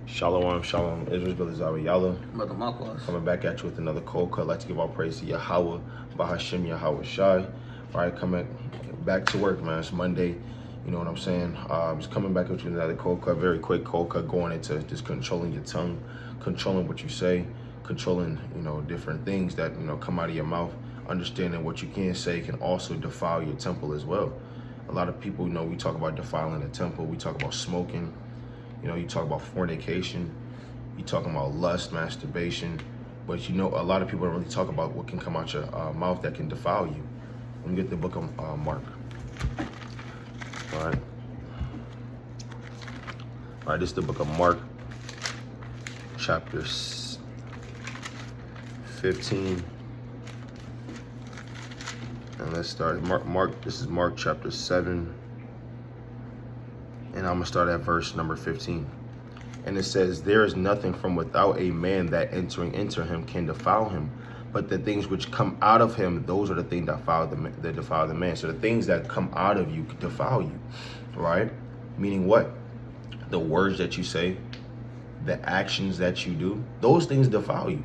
Shalom, shalom. Israel's brother Zawiyala. Brother Marcos. Coming back at you with another cold cut. I'd like to give all praise to Yahweh, Bahashim Yahweh Shai. All right, coming back to work, man. It's Monday. You know what I'm saying? Just coming back at you with another cold cut. Very quick cold cut going into just controlling your tongue, controlling what you say, controlling, different things that, come out of your mouth. Understanding what you can say can also defile your temple as well. A lot of people, we talk about defiling the temple. We talk about smoking. You talk about fornication, you talking about lust, masturbation, but a lot of people don't really talk about what can come out your mouth that can defile you. Let me get the book of Mark. All right, this is the book of Mark, chapter 15. And let's start. Mark. This is Mark chapter 7. And I'm going to start at verse number 15. And it says, there is nothing from without a man that entering into him can defile him. But the things which come out of him, those are the things that defile the man. So the things that come out of you can defile you, right? Meaning what? The words that you say, the actions that you do, those things defile you.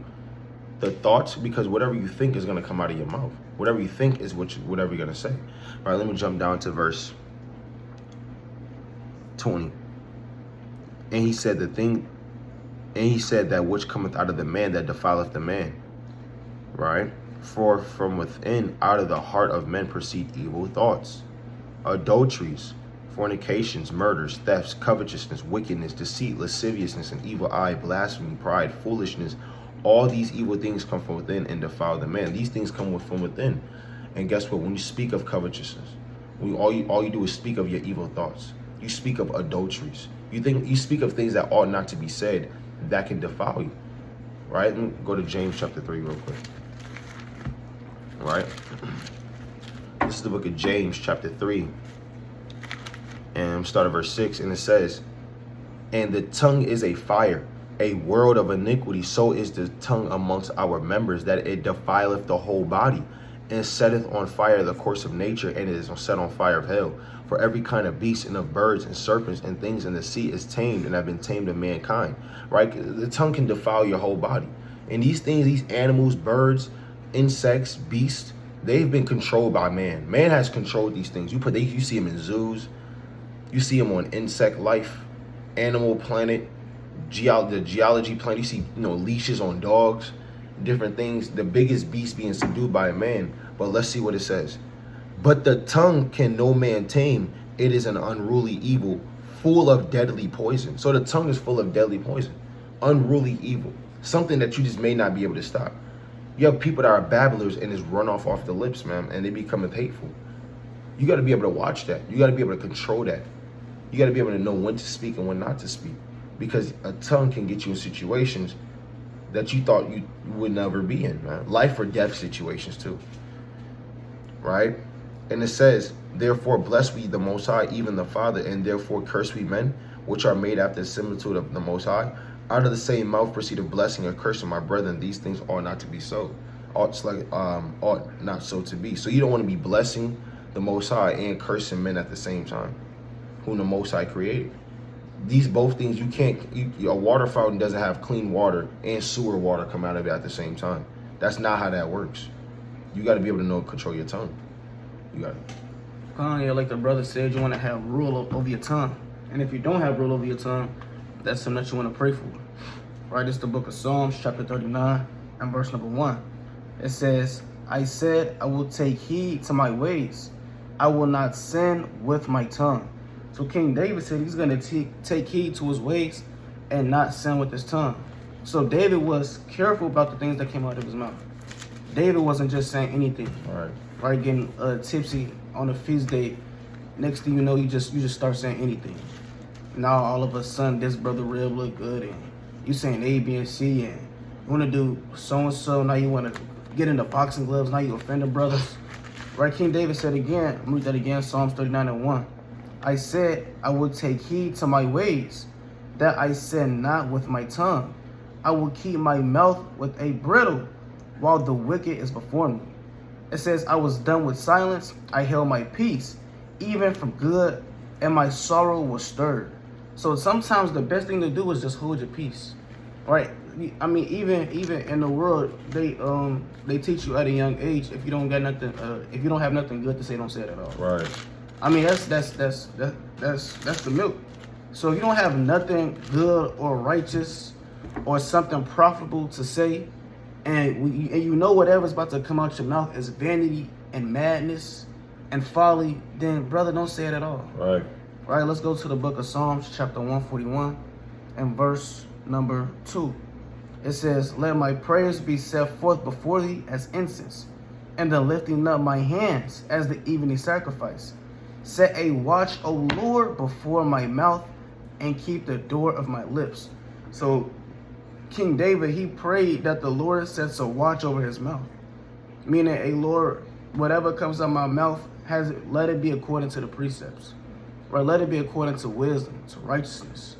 The thoughts, because whatever you think is going to come out of your mouth. Whatever you think is whatever you're going to say. All right, let me jump down to verse 20. And he said that which cometh out of the man that defileth the man, right? For from within, out of the heart of men proceed evil thoughts, adulteries, fornications, murders, thefts, covetousness, wickedness, deceit, lasciviousness, an evil eye, blasphemy, pride, foolishness. All these evil things come from within and defile the man. These things come from within. And guess what? When you speak of covetousness, all you do is speak of your evil thoughts. You speak of adulteries. You speak of things that ought not to be said that can defile you, right? Let me go to James chapter 3 real quick, right? This is the book of James chapter 3, and start at verse 6, and it says, and the tongue is a fire, a world of iniquity. So is the tongue amongst our members, that it defileth the whole body, and setteth on fire the course of nature, and it is set on fire of hell. For every kind of beast and of birds and serpents and things in the sea is tamed and have been tamed of mankind, right? The tongue can defile your whole body. And these things, these animals, birds, insects, beasts, they've been controlled by man. Man has controlled these things. You see them in zoos. You see them on Insect Life, Animal Planet, the Geology Planet. You see, leashes on dogs, different things. The biggest beast being subdued by a man. But let's see what it says. But the tongue can no man tame. It is an unruly evil, full of deadly poison. So the tongue is full of deadly poison, unruly evil, something that you just may not be able to stop. You have people that are babblers and it's run off the lips, man, and they become hateful. You got to be able to watch that. You got to be able to control that. You got to be able to know when to speak and when not to speak, because a tongue can get you in situations that you thought you would never be in, man. Life or death situations too, right? And it says, therefore bless we the Most High, even the Father, and therefore curse we men, which are made after the similitude of the Most High. Out of the same mouth proceedeth blessing or cursing, my brethren. These things ought not to be so. Ought not so to be. So you don't want to be blessing the Most High and cursing men at the same time, whom the Most High created. These both things, you can't. A water fountain doesn't have clean water and sewer water come out of it at the same time. That's not how that works. You got to be able to know control your tongue. You got it. Yeah, like the brother said, you want to have rule over your tongue. And if you don't have rule over your tongue, that's something that you want to pray for. Right, it's the book of Psalms, chapter 39, and verse number 1. It says, I said, I will take heed to my ways. I will not sin with my tongue. So King David said he's going to take heed to his ways and not sin with his tongue. So David was careful about the things that came out of his mouth. David wasn't just saying anything. All right. Right, getting tipsy on a feast day. Next thing you know, you just start saying anything. Now all of a sudden, this brother rib look good, and you saying A, B, and C, and you want to do so and so. Now you want to get into boxing gloves. Now you offending brothers. Right, King David said again. I'm read that again. Psalms 39 and 1. I said I will take heed to my ways, that I sin not with my tongue. I will keep my mouth with a bridle, while the wicked is before me. It says, I was done with silence. I held my peace, even from good, and my sorrow was stirred. So sometimes the best thing to do is just hold your peace, right? I mean, even in the world, they teach you at a young age, if you don't got nothing, if you don't have nothing good to say, don't say it at all. Right. I mean, that's the milk. So if you don't have nothing good or righteous or something profitable to say, and you know whatever's about to come out your mouth is vanity and madness and folly, then brother, don't say it at all. Right. Right, let's go to the book of Psalms, chapter 141, and verse number 2. It says, let my prayers be set forth before thee as incense, and the lifting up my hands as the evening sacrifice. Set a watch, O Lord, before my mouth, and keep the door of my lips. So King David, he prayed that the Lord sets a watch over his mouth. Meaning, a Lord, whatever comes out of my mouth, let it be according to the precepts. Right, let it be according to wisdom, to righteousness.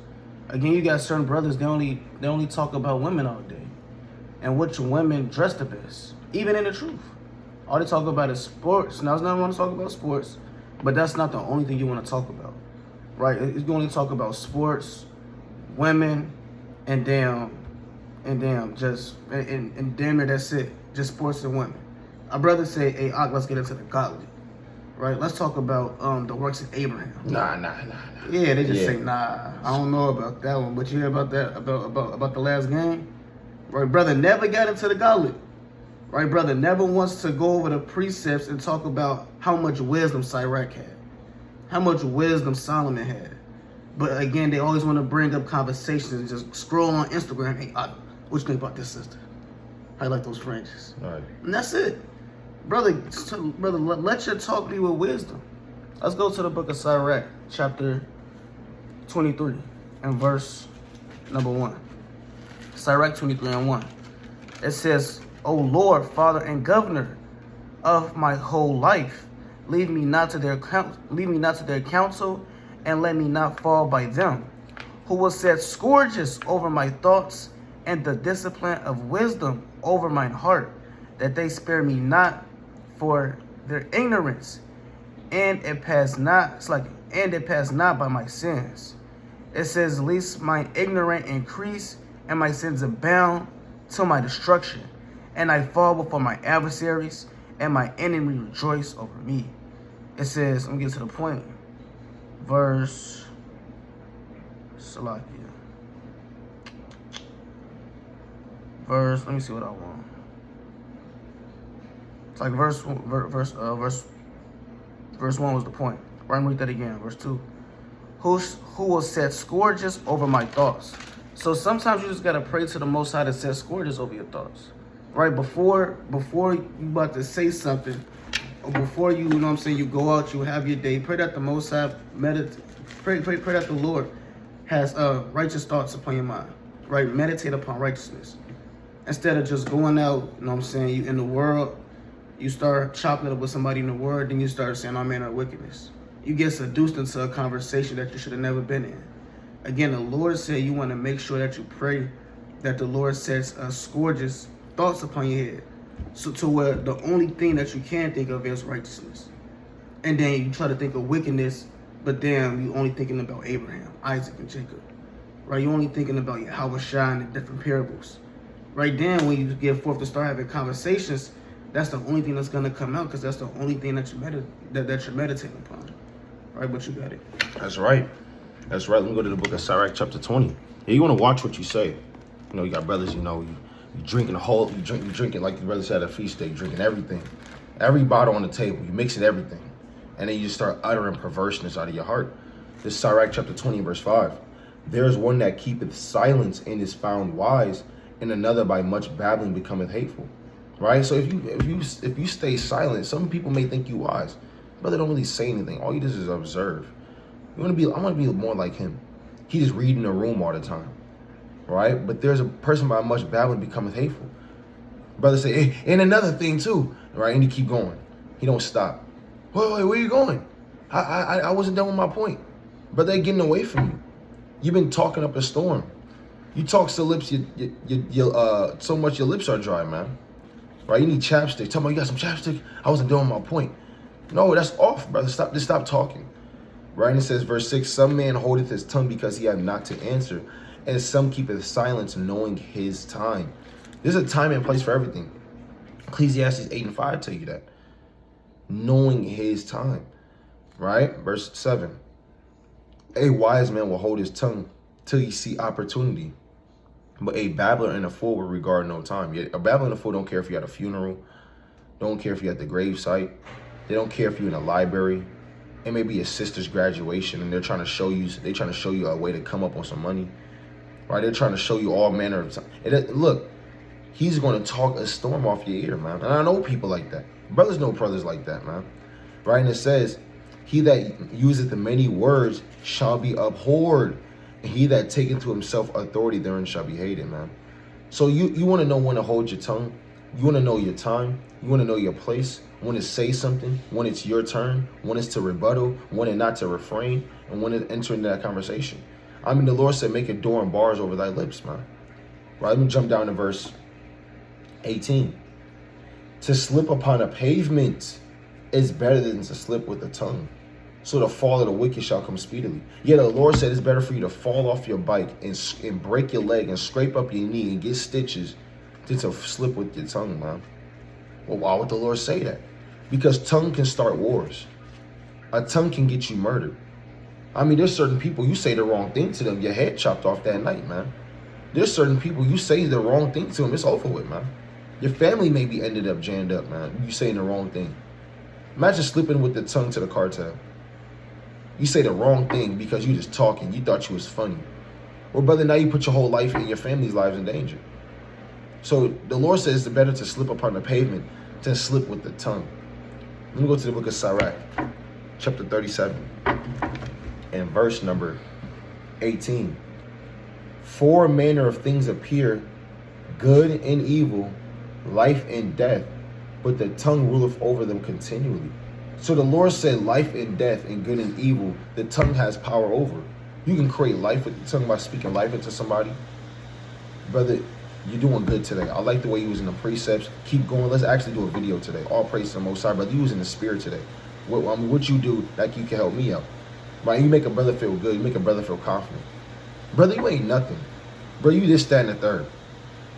Again, you got certain brothers, they only talk about women all day. And which women dress the best, even in the truth. All they talk about is sports. Now, it's not want to talk about sports, but that's not the only thing you want to talk about. Right? You only talk about sports, women, and damn, that's it. Just sports and women. Our brother say, hey, let's get into the godly. Right, let's talk about the works of Abraham. Nah. Yeah, they just say nah. I don't know about that one, but you hear about that about the last game, right? Brother never got into the gauntlet, right? Brother never wants to go over the precepts and talk about how much wisdom Sirach had, how much wisdom Solomon had. But again, they always want to bring up conversations and just scroll on Instagram. Hey, what you think about this sister? I like those fringes. All right. And that's it. Brother, let your talk be with wisdom. Let's go to the book of Sirach, chapter 23, and verse number 1. Sirach 23 and 1. It says, O Lord, Father and Governor of my whole life, lead me not to their counsel, and let me not fall by them, who will set scourges over my thoughts, and the discipline of wisdom over mine heart, that they spare me not for their ignorance, and it pass not by my sins. It says, lest my ignorance increase and my sins abound to my destruction, and I fall before my adversaries, and my enemy rejoice over me. It says, let me get to the point. Verse Salakia. Let me see what I want. It's like verse 1 was the point. Right, I'm read that again. Verse 2. Who will set scourges over my thoughts? So sometimes you just gotta pray to the Most High to set scourges over your thoughts. Right, before you about to say something, or before you know what I'm saying, you go out, you have your day, pray that the Most High pray that the Lord has righteous thoughts upon your mind. Right, meditate upon righteousness. Instead of just going out, you know what I'm saying, you in the world, you start chopping it up with somebody in the world, then you start saying, oh man, of wickedness. You get seduced into a conversation that you should have never been in. Again, the Lord said you want to make sure that you pray that the Lord sets scourges, thoughts upon your head. So to where the only thing that you can think of is righteousness. And then you try to think of wickedness, but then you're only thinking about Abraham, Isaac, and Jacob. Right? You're only thinking about Yahweh and the different parables. Right then, when you get forth to start having conversations, that's the only thing that's going to come out, because that's the only thing that you're meditating upon. Right? But you got it. That's right. Let me go to the book of Sirach, chapter 20. Yeah, you want to watch what you say. You know, you got brothers, you drinking you drinking like the brothers said at a feast day, drinking everything. Every bottle on the table, you mixing everything. And then you just start uttering perverseness out of your heart. This is Sirach, chapter 20, verse 5. There is one that keepeth silence and is found wise, and another by much babbling becometh hateful. Right? So if you stay silent, some people may think you wise. Brother don't really say anything. All you do is observe. I want to be more like him. He just read in the room all the time. Right? But there's a person by much babbling becometh hateful. Brother say, hey, and another thing too. Right? And you keep going. He don't stop. Wait, where you going? I wasn't done with my point. Brother, they're getting away from you. You've been talking up a storm. You talk so lips, so much your lips are dry, man. Right? You need chapstick. Tell me you got some chapstick. I wasn't doing my point. No, that's off, brother. Just stop talking. Right? And it says, verse 6, some man holdeth his tongue because he hath not to answer, and some keepeth silence knowing his time. There's a time and place for everything. Ecclesiastes 8 and 5 tell you that. Knowing his time. Right? Verse 7. A wise man will hold his tongue till he see opportunity. But a babbler and a fool will regard no time. Yet a babbler and a fool don't care if you're at a funeral. Don't care if you're at the grave site. They don't care if you're in a library. It may be a sister's graduation and they're trying to show you a way to come up on some money. Right? They're trying to show you all manner of time. Look, he's going to talk a storm off your ear, man. And I know people like that. Brothers know brothers like that, man. Right? And it says, he that useth many words shall be abhorred. And he that taketh to himself authority therein shall be hated, man. So you want to know when to hold your tongue. You want to know your time. You want to know your place. When to say something. When it's your turn. When it's to rebuttal. When it's not to refrain. And when to enter into that conversation. I mean, the Lord said, make a door and bars over thy lips, man. Right? Let me jump down to verse 18. To slip upon a pavement is better than to slip with the tongue. So the fall of the wicked shall come speedily. Yeah, the Lord said it's better for you to fall off your bike and break your leg and scrape up your knee and get stitches than to slip with your tongue, man. Well, why would the Lord say that? Because tongue can start wars. A tongue can get you murdered. I mean, there's certain people, you say the wrong thing to them, your head chopped off that night, man. There's certain people, you say the wrong thing to them, it's over with, man. Your family may be ended up jammed up, man. You saying the wrong thing. Imagine slipping with the tongue to the cartel. You say the wrong thing because you just talking. You thought you was funny. Well, brother, now you put your whole life and your family's lives in danger. So the Lord says it's better to slip upon the pavement than slip with the tongue. Let me go to the book of Sirach, chapter 37, and verse number 18. Four manner of things appear, good and evil, life and death, but the tongue ruleth over them continually. So the Lord said life and death and good and evil, the tongue has power over. You can create life with the tongue by speaking life into somebody. Brother, you're doing good today. I like the way you was in the precepts. Keep going. Let's actually do a video today. All praise to the Most High, brother. You was in the spirit today. What you do, like you can help me out. Right? You make a brother feel good. You make a brother feel confident. Brother, you ain't nothing. Bro, you just stand the third.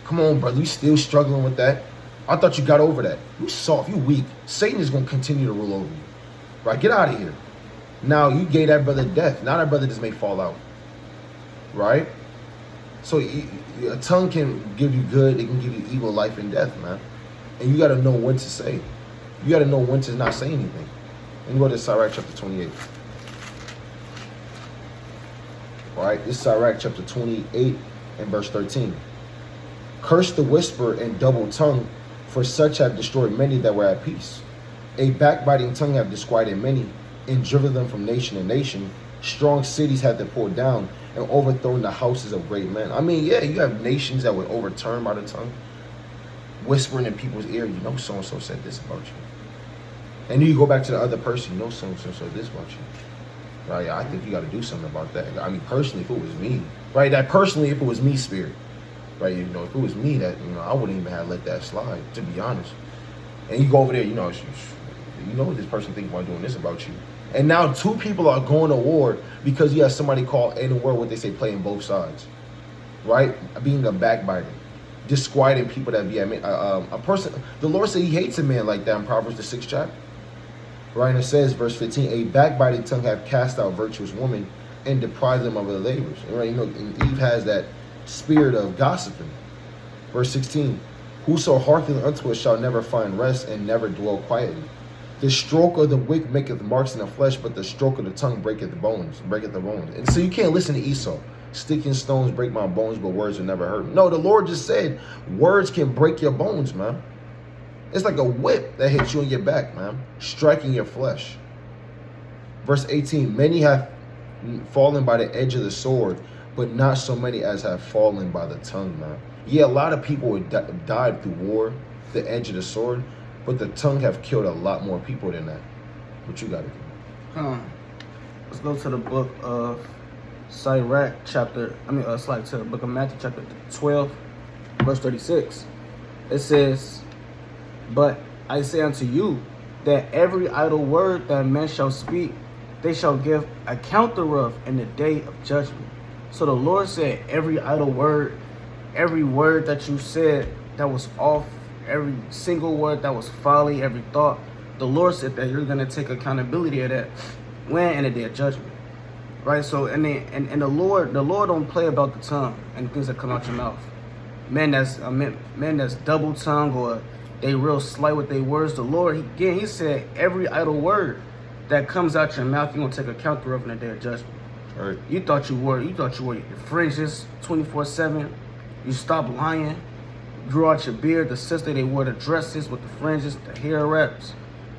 Come on, brother. You still struggling with that? I thought you got over that. You soft. You weak. Satan is going to continue to rule over you. Right? Get out of here. Now, you gave that brother death. Now that brother just may fall out. Right? So a tongue can give you good. It can give you evil, life, and death, man. And you got to know when to say. You got to know when to not say anything. Let me go to Sirach chapter 28. All right? This is Sirach chapter 28 and verse 13. Curse the whisper and double tongue, for such have destroyed many that were at peace. A backbiting tongue have disquieted many, and driven them from nation to nation. Strong cities have they pulled down, and overthrown the houses of great men. I mean, yeah, you have nations that would overturn by the tongue, whispering in people's ear, you know, so-and-so said this about you. And then you go back to the other person, you know, so-and-so said this about you. Right? I think you got to do something about that. I mean, personally, if it was me, right? That personally, if it was me, spirit, right? You know, if it was me, that, you know, I wouldn't even have let that slide, to be honest. And you go over there, you know what this person thinks about doing this about you. And now two people are going to war because you have somebody called in the world what they say playing both sides, right? Being a backbiter, disquieting people that be a person. The Lord said He hates a man like that in Proverbs the 6th chapter, right? And it says, verse 15, a backbiting tongue have cast out virtuous women and deprived them of their labors. Right? You know, and Eve has that spirit of gossiping. Verse 16, whoso hearkeneth unto it shall never find rest and never dwell quietly. The stroke of the wick maketh marks in the flesh, but the stroke of the tongue breaketh the bones. And so you can't listen to Esau. Sticking stones break my bones, but words will never hurt. No, the Lord just said words can break your bones, man. It's like a whip that hits you in your back, man, striking your flesh. Verse 18, many have fallen by the edge of the sword, but not so many as have fallen by the tongue, man. Yeah, a lot of people would died through war, the edge of the sword, but the tongue have killed a lot more people than that. What you got to do? Let's go to the book of Sirach to the book of Matthew chapter 12, verse 36. It says, but I say unto you that every idle word that man shall speak, they shall give account thereof in the day of judgment. So the Lord said every idle word, every word that you said that was off, every single word that was folly, every thought, the Lord said that you're going to take accountability of that when in the day of judgment. Right? So, and the Lord don't play about the tongue and things that come out your mouth. Men that's double tongue or they real slight with their words. The Lord, again, he said every idle word that comes out your mouth, you're going to take account thereof in the day of judgment. Right. You thought you wore your fringes 24/7. You stopped lying. Grew out your beard. The sister, they wore the dresses with the fringes, the hair wraps.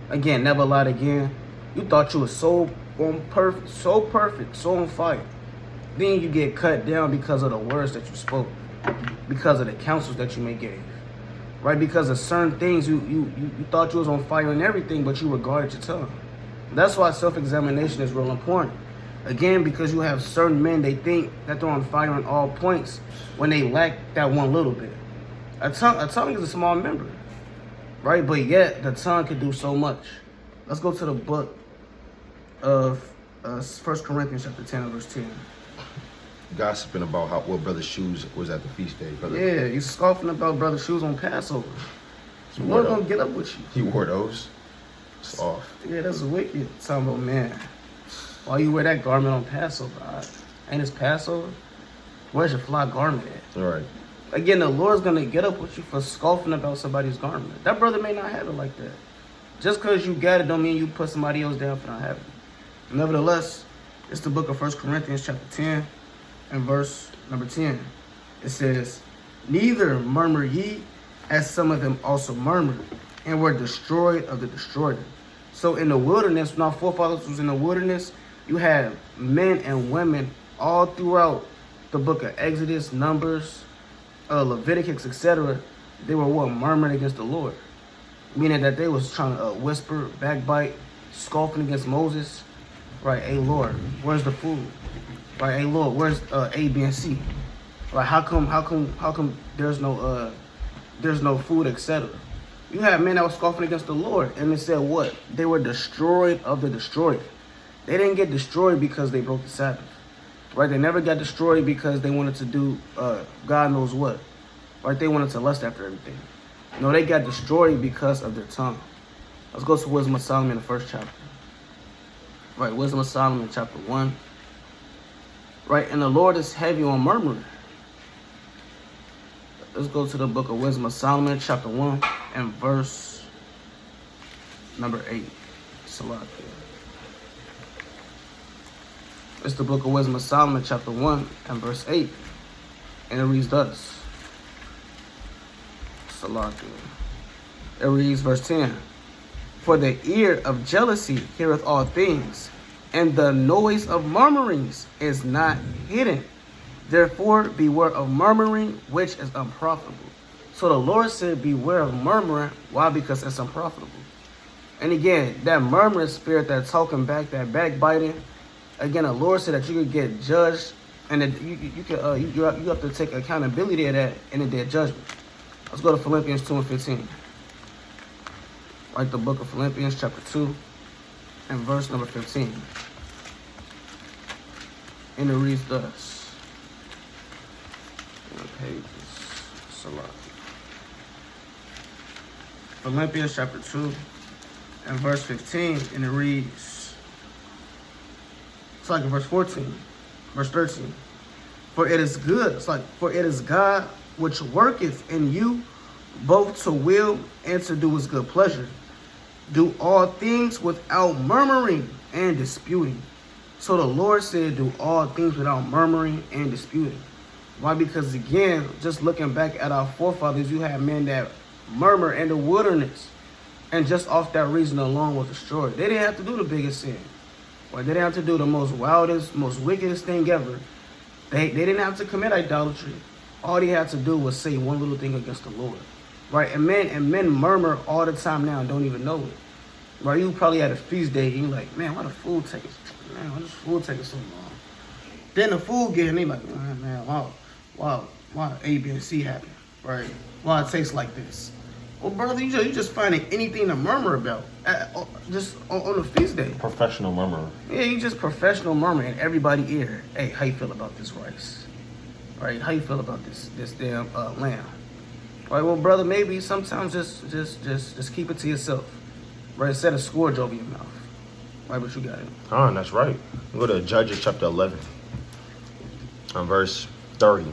Again, never lied again. You thought you were so perfect, so on fire. Then you get cut down because of the words that you spoke, because of the counsels that you may give, right? Because of certain things you thought you was on fire and everything, but you regarded your tongue. That's why self-examination is real important. Again, because you have certain men, they think that they're on fire on all points when they lack that one little bit. A tongue is a small member, right? But yet, the tongue can do so much. Let's go to the book of 1 Corinthians chapter 10 and verse 10. Gossiping about what Brother Shoes was at the feast day, brother. Yeah, you scoffing about Brother Shoes on Passover. The Lord gonna get up with you. He wore those. It's off. Yeah, that's wicked. Talking about, man, why you wear that garment on Passover? Ain't it's Passover? Where's your fly garment at? All right. Again, the Lord's going to get up with you for scoffing about somebody's garment. That brother may not have it like that. Just because you got it don't mean you put somebody else down for not having it. Nevertheless, it's the book of 1 Corinthians chapter 10 and verse number 10. It says, neither murmur ye, as some of them also murmured, and were destroyed of the destroyer. So in the wilderness, when our forefathers was in the wilderness, you had men and women all throughout the book of Exodus, Numbers, Leviticus, etc. They were murmuring against the Lord, meaning that they was trying to whisper, backbite, scoffing against Moses. Right? Hey Lord, where's the food? Right? Hey Lord, where's A, B, and C? Right? How come there's no food, etc. You had men that were scoffing against the Lord, and it said what? They were destroyed of the destroyer. They didn't get destroyed because they broke the Sabbath. Right? They never got destroyed because they wanted to do God knows what. Right? They wanted to lust after everything. No, they got destroyed because of their tongue. Let's go to Wisdom of Solomon, the first chapter. Right? Wisdom of Solomon, chapter 1. Right? And the Lord is heavy on murmuring. Let's go to the book of Wisdom of Solomon, chapter 1, and verse number 8. Salakia. It's the book of Wisdom of Solomon, chapter 1, and verse 8. And it reads thus. Salakia. It reads verse 10. For the ear of jealousy heareth all things, and the noise of murmurings is not hidden. Therefore, beware of murmuring, which is unprofitable. So the Lord said, beware of murmuring. Why? Because it's unprofitable. And again, that murmuring spirit, that talking back, that backbiting, again, the Lord said that you could get judged, and that you have to take accountability of that in the day of judgment. Let's go to Philippians 2 and 15. Like the book of Philippians, chapter 2, and verse number 15. And it reads thus. Philippians chapter 2 and verse 15, and it reads, it's like in verse 14, verse 13. For it is good, for it is God which worketh in you both to will and to do his good pleasure. Do all things without murmuring and disputing. So the Lord said, do all things without murmuring and disputing. Why? Because again, just looking back at our forefathers, you had men that murmur in the wilderness, and just off that reason alone was destroyed. They didn't have to do the biggest sin. Or they didn't have to do the most wildest, most wickedest thing ever. They didn't have to commit idolatry. All they had to do was say one little thing against the Lord. Right? And men murmur all the time now and don't even know it. Right? You probably had a feast day and you're like, man, why the food taking so long? Then the food get and they like, man, why A, B, and C happen? Right? Why it tastes like this? Well, brother, you just finding anything to murmur about, just on a feast day. Professional murmurer. Yeah, you just professional murmuring in everybody's ear. Hey, how you feel about this rice? Right? How you feel about this damn lamb? Right? Well, brother, maybe sometimes just keep it to yourself. Right? Set a scourge over your mouth. Right? But you got it. That's right. Go to Judges chapter 11, verse 30.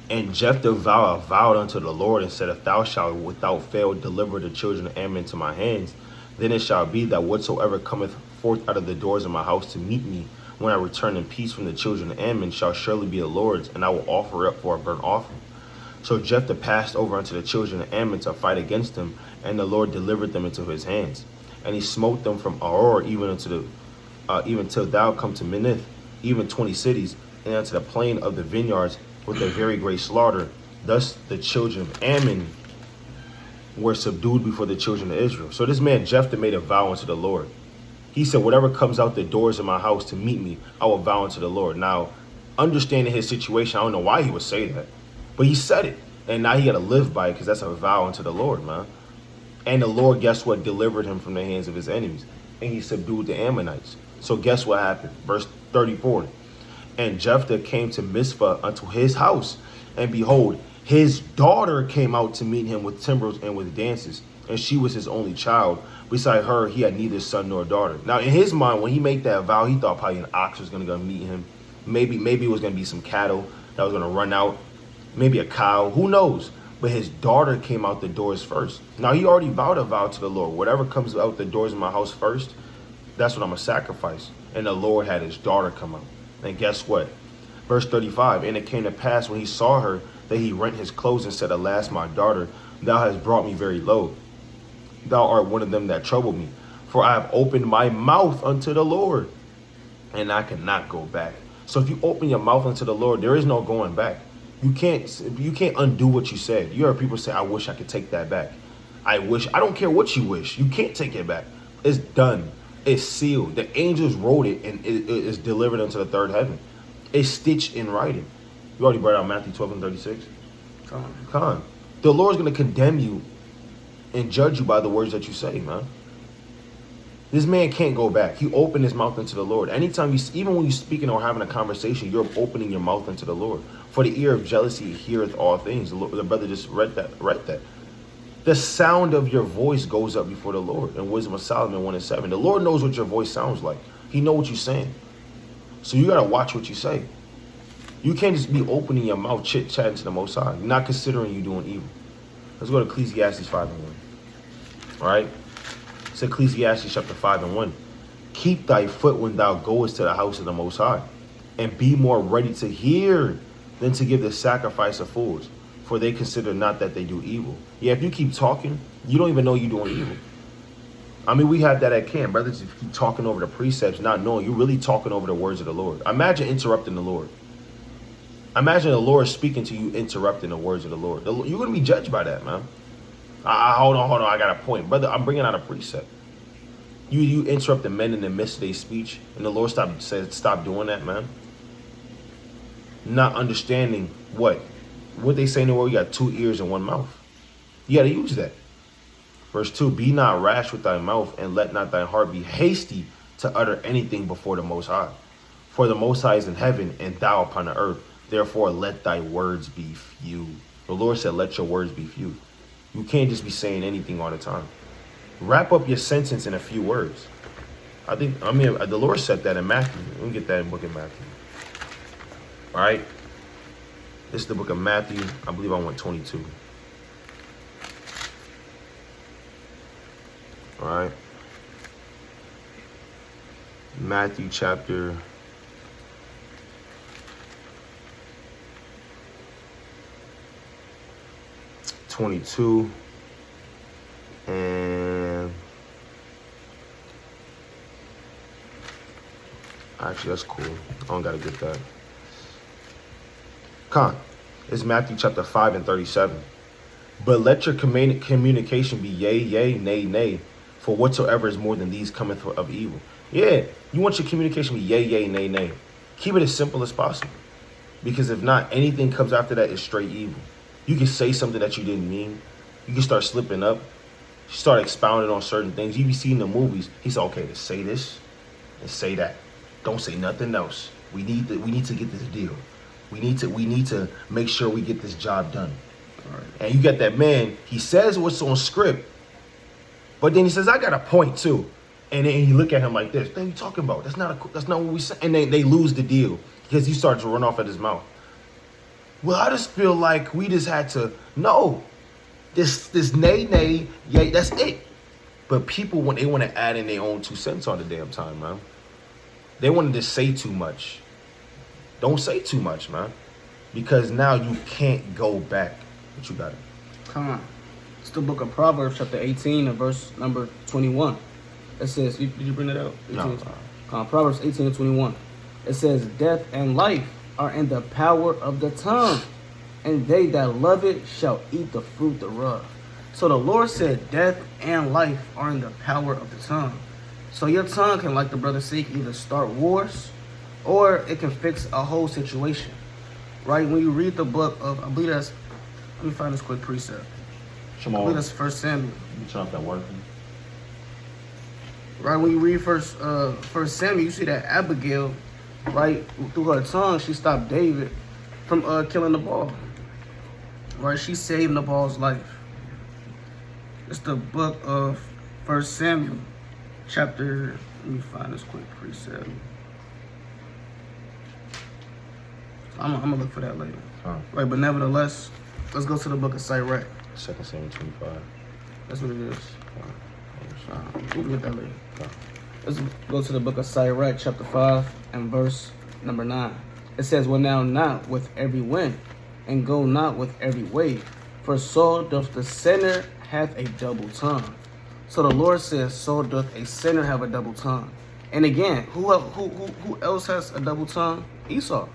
And Jephthah vowed unto the Lord and said, if thou shalt without fail deliver the children of Ammon into my hands, then it shall be that whatsoever cometh forth out of the doors of my house to meet me, when I return in peace from the children of Ammon, shall surely be the Lord's, and I will offer up for a burnt offering. So Jephthah passed over unto the children of Ammon to fight against them, and the Lord delivered them into his hands. And he smote them from Aroer even till thou come to Minnith, even 20 cities, and unto the plain of the vineyards, with a very great slaughter. Thus the children of Ammon were subdued before the children of Israel. So this man Jephthah made a vow unto the Lord. He said, whatever comes out the doors of my house to meet me, I will vow unto the Lord. Now, understanding his situation, I don't know why he would say that, but he said it. And now he got to live by it, because that's a vow unto the Lord, man. And the Lord, guess what, delivered him from the hands of his enemies. And he subdued the Ammonites. So guess what happened? Verse 34. And Jephthah came to Mizpah unto his house, and behold, his daughter came out to meet him with timbrels and with dances, and she was his only child. Beside her, he had neither son nor daughter. Now, in his mind, when he made that vow, he thought probably an ox was going to go meet him. Maybe it was going to be some cattle that was going to run out. Maybe a cow. Who knows? But his daughter came out the doors first. Now, he already vowed a vow to the Lord. Whatever comes out the doors of my house first, that's what I'm going to sacrifice. And the Lord had his daughter come out. And guess what? Verse 35, and it came to pass when he saw her that he rent his clothes and said, alas, my daughter, thou hast brought me very low. Thou art one of them that trouble me. For I have opened my mouth unto the Lord, and I cannot go back. So if you open your mouth unto the Lord, there is no going back. You can't undo what you said. You heard people say, I wish I could take that back. I don't care what you wish. You can't take it back. It's done. It's sealed. The angels wrote it, and it is delivered unto the third heaven. It's stitched in writing. You already brought out Matthew 12 and 36. Come on. The Lord's going to condemn you and judge you by the words that you say, man. This man can't go back. He opened his mouth unto the Lord. Anytime even when you're speaking or having a conversation, you're opening your mouth unto the Lord. For the ear of jealousy heareth all things. The brother just read that. The sound of your voice goes up before the Lord. In Wisdom of Solomon 1:7. The Lord knows what your voice sounds like. He knows what you're saying. So you got to watch what you say. You can't just be opening your mouth, chit-chatting to the Most High. You're not considering you doing evil. Let's go to Ecclesiastes 5:1. All right? It's Ecclesiastes chapter 5:1. Keep thy foot when thou goest to the house of the Most High, and be more ready to hear than to give the sacrifice of fools, for they consider not that they do evil. Yeah, if you keep talking, you don't even know you're doing evil. I mean, we have that at camp. Brothers keep talking over the precepts, not knowing you're really talking over the words of the Lord. Imagine interrupting the Lord. Imagine the Lord speaking to you, interrupting the words of the Lord. You're going to be judged by that, man. Hold on. I got a point. Brother, I'm bringing out a precept. You interrupt the men in the midst of their speech, and the Lord said, stop doing that, man. Not understanding what they say in the word, you got 2 ears and 1 mouth. You got to use that. Verse 2, be not rash with thy mouth, and let not thy heart be hasty to utter anything before the Most High. For the Most High is in heaven, and thou upon the earth. Therefore, let thy words be few. The Lord said, let your words be few. You can't just be saying anything all the time. Wrap up your sentence in a few words. The Lord said that in Matthew. Let me get that in the book of Matthew. All right. This is the book of Matthew. I believe I went 22. All right. Matthew chapter 22. And actually, that's cool. I don't got to get that. It's Matthew chapter 5 and 37. But let your communication be yea, yea, nay, nay. For whatsoever is more than these cometh of evil. Yeah, you want your communication to be yea, yea, nay, nay. Keep it as simple as possible. Because if not, anything comes after that is straight evil. You can say something that you didn't mean. you can start slipping up. Start expounding on certain things. You be seeing the movies. He said, okay, let's say this and say that. Don't say nothing else. We need to get this deal. We need to make sure we get this job done. All right. And you got that man, he says what's on script, but then he says, I got a point too. And then you look at him like this. What are you talking about? That's not what we say. And they lose the deal because he starts to run off at his mouth. Well, I just feel like we just had to no. This nay, yay, that's it. But people, when they want to add in their own 2 cents all the damn time, man. They want to just say too much. Don't say too much, man. Because now you can't go back. What you got it? Come on. It's the book of Proverbs, chapter 18, and verse number 21. It says, did you bring it out? 18, No. Come on, Proverbs 18 and 21. It says, death and life are in the power of the tongue, and they that love it shall eat the fruit thereof. So the Lord said death and life are in the power of the tongue. So your tongue can, like the brother said, either start wars or it can fix a whole situation. Right? When you read the book of, I believe that's, let me find this quick precept. I believe that's 1 Samuel. You turn off that working. Right? When you read first Samuel, you see that Abigail, right, through her tongue, she stopped David from killing the ball. Right? She saved Nabal's life. It's the book of 1 Samuel, chapter, let me find this quick precept. I'm gonna look for that later. Right, but nevertheless, let's go to the book of Sirach. 2 Samuel 25. That's what it is. We'll get that later. Let's go to the book of Sirach, chapter 5, and verse number 9. It says, "Well now not with every wind, and go not with every wave, for so doth the sinner have a double tongue." So the Lord says, so doth a sinner have a double tongue. And again, who else has a double tongue? Esau.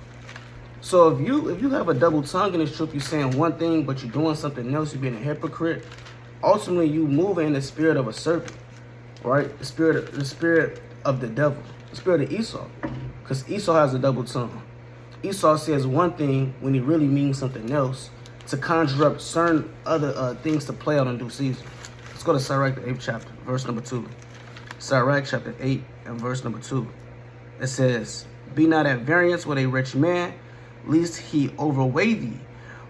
So if you have a double tongue in this truth, you're saying one thing, but you're doing something else, you're being a hypocrite. Ultimately, you move in the spirit of a serpent, right? The spirit of the devil, the spirit of Esau, because Esau has a double tongue. Esau says one thing when he really means something else to conjure up certain other things to play out in due season. Let's go to Sirach, the 8th chapter, verse number 2. Sirach, chapter 8, and verse number 2. It says, "Be not at variance with a rich man, lest he overweigh thee.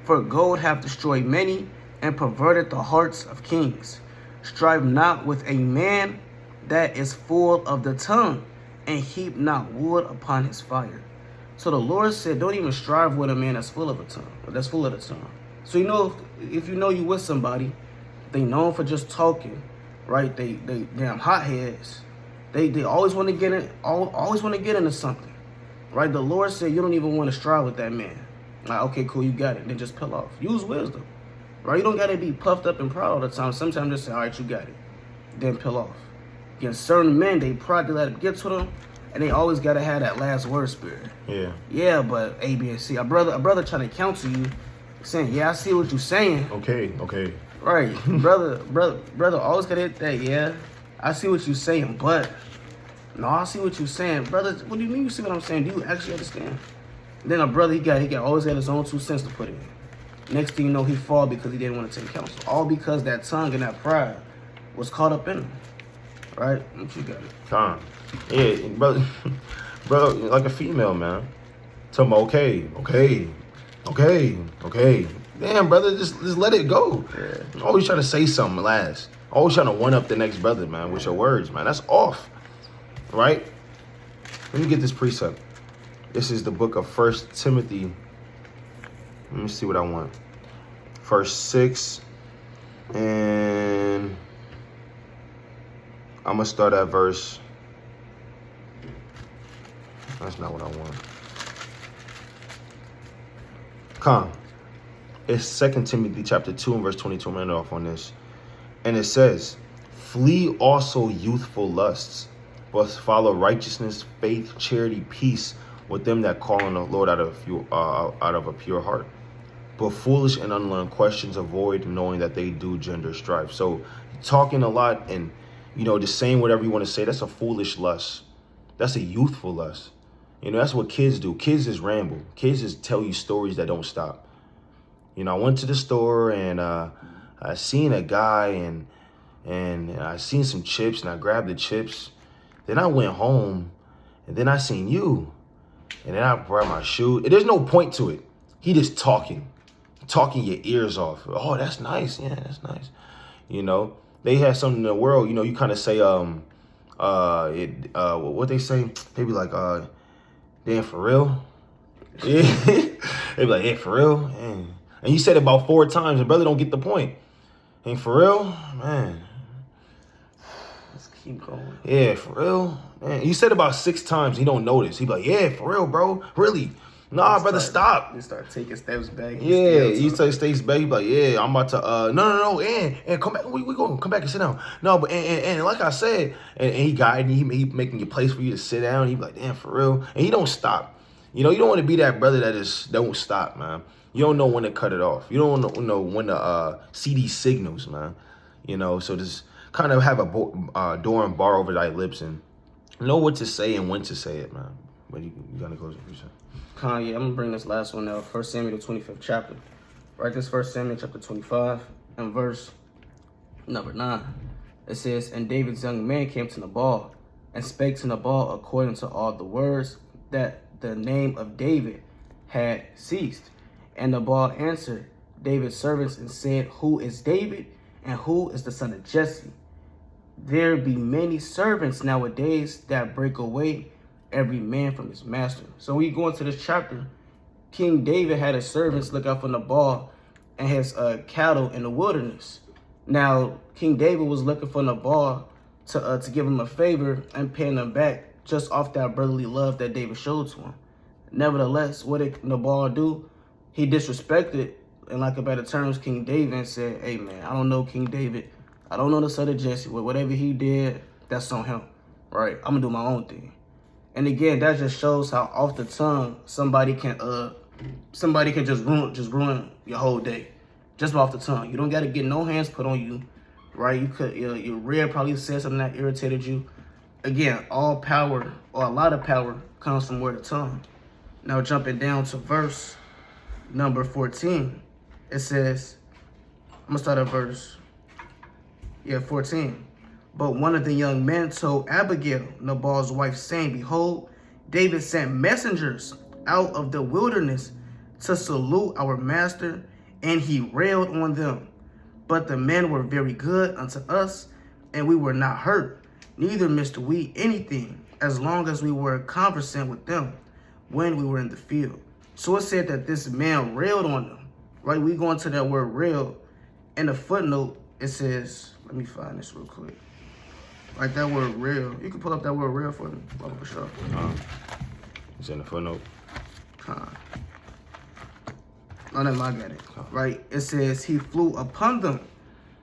For gold hath destroyed many, and perverted the hearts of kings. Strive not with a man that is full of the tongue, and heap not wood upon his fire." So the Lord said, don't even strive with a man that's full of a tongue, or that's full of the tongue. So you know, if you know you with somebody, they known for just talking, right? They damn hotheads. They always want to get in, always want to get into something, right? The Lord said you don't even want to strive with that man. Like, okay, cool, you got it. Then just peel off. Use wisdom, right? You don't got to be puffed up and proud all the time. Sometimes just say, all right, you got it. Then peel off. Against certain men, they pride to let it get to them, and they always got to have that last word spirit. Yeah. Yeah, but A, B, and C. A brother trying to counsel you, saying, yeah, I see what you're saying. Okay. Right. brother always got to hit that, yeah, I see what you're saying, but no, I see what you're saying. Brother, what do you mean you see what I'm saying? Do you actually understand? Then a brother, he always got his own 2 cents to put in. Next thing you know, he fall because he didn't want to take counsel. All because that tongue and that pride was caught up in him. Right? What you got it? Con. Yeah, brother, like a female, man. Tell me, okay. Damn, brother, just let it go. Yeah. Always trying to say something last. Always trying to one up the next brother, man, with your words, man. That's off. Right? Let me get this precept. This is the book of 1 Timothy. Let me see what I want. Verse 6. And I'm going to start at verse. That's not what I want. Come. It's 2 Timothy chapter 2 and verse 22. I'm going to end off on this. And it says, "Flee also youthful lusts, but follow righteousness, faith, charity, peace with them that call on the Lord out of a pure heart. But foolish and unlearned questions avoid, knowing that they do gender strife." So talking a lot and, just saying whatever you want to say, that's a foolish lust. That's a youthful lust. That's what kids do. Kids just ramble. Kids just tell you stories that don't stop. I went to the store and I I seen a guy and I seen some chips and I grabbed the chips. Then I went home and then I seen you. And then I grabbed my shoe. There's no point to it. He just talking your ears off. Oh, that's nice. Yeah, that's nice. You know, they have something in the world, you know, you kind of say, what they say? They be like, damn, for real? Yeah. They be like, yeah, for real? Man. And you said it about 4 times and brother don't get the point. Ain't for real? Man. Let's keep going. Yeah, for real? Man. You said it about 6 times. He don't notice. He be like, yeah, for real, bro. Really? Nah, brother, stop. You start taking steps back. Yeah, you take steps back. You be like, yeah, I'm about to, no, and come back. We gonna come back and sit down. No, but and like I said, and he guiding you, he making a place for you to sit down. He be like, damn, for real. And he don't stop. You know, you don't want to be that brother that just don't stop, man. You don't know when to cut it off. You don't know when to see these signals, man. You know, so just kind of have a door and bar over thy lips and know what to say and when to say it, man. But you gotta close it. Yeah, I'm gonna bring this last one out. 1 Samuel, the 25th chapter. Right, this 1 Samuel chapter 25 and verse number 9. It says, and David's young man came to Nabal and spake to Nabal according to all the words that the name of David had ceased. And Nabal answered David's servants and said, who is David and who is the son of Jesse? There be many servants nowadays that break away every man from his master. So when you go into this chapter, King David had his servants look out for Nabal and his cattle in the wilderness. Now, King David was looking for Nabal to give him a favor and paying him back just off that brotherly love that David showed to him. Nevertheless, what did Nabal do? He disrespected, in like a better terms, King David and said, hey man, I don't know King David. I don't know the son of Jesse. Whatever he did, that's on him, right? I'm gonna do my own thing. And again, that just shows how off the tongue somebody can just ruin your whole day, just off the tongue. You don't got to get no hands put on you, right? You could your rear probably said something that irritated you. Again, all power or a lot of power comes from word of tongue. Now jumping down to verse number 14, it says, I'm gonna start at verse 14. But one of the young men told Abigail, Nabal's wife, saying, behold, David sent messengers out of the wilderness to salute our master, and he railed on them. But the men were very good unto us, and we were not hurt, neither missed we anything, as long as we were conversant with them when we were in the field. So it said that this man railed on them, right? We go into that word rail. In the footnote, it says, let me find this real quick. Like that word real. You can pull up that word real for me. For sure. It's in the footnote. No, that's my got it. Right? It says he flew upon them.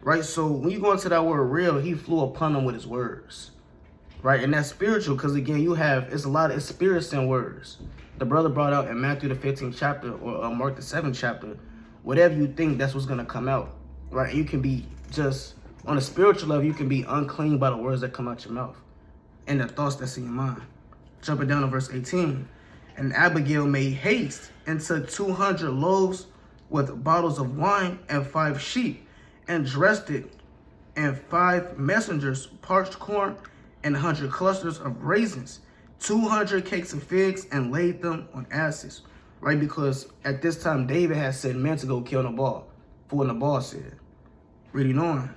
Right? So when you go into that word real, he flew upon them with his words. Right? And that's spiritual because again, it's spirits and words. The brother brought out in Matthew the 15th chapter or Mark the 7th chapter, whatever you think, that's what's gonna come out. Right? And you can be just on a spiritual level, you can be unclean by the words that come out your mouth and the thoughts that's in your mind. Jumping down to verse 18. And Abigail made haste and took 200 loaves with bottles of wine and 5 sheep and dressed it, and 5 messengers parched corn and 100 clusters of raisins, 200 cakes of figs, and laid them on asses. Right? Because at this time, David had sent men to go kill Nabal, for what Nabal said. Reading on.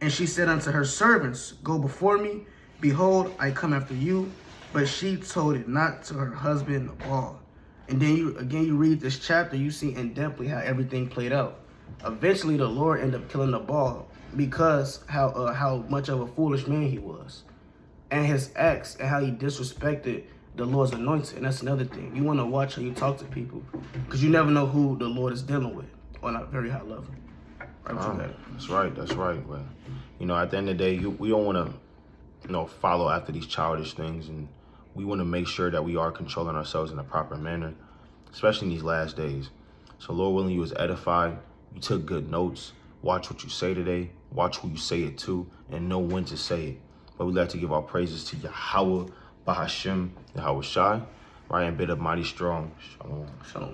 And she said unto her servants, go before me, behold, I come after you. But she told it not to her husband Nabal. And then you read this chapter, you see in depthly how everything played out. Eventually, the Lord ended up killing Nabal because how much of a foolish man he was, and his acts and how he disrespected the Lord's anointed. And that's another thing. You want to watch how you talk to people because you never know who the Lord is dealing with on a very high level. That's right. But at the end of the day, we don't want to, follow after these childish things, and we want to make sure that we are controlling ourselves in a proper manner, especially in these last days. So, Lord willing, you was edified. You took good notes. Watch what you say today. Watch who you say it to, and know when to say it. But we'd like to give our praises to Yahweh, Bahashem, Yahweh Shai, right, and bid up mighty strong. Shalom. Shalom.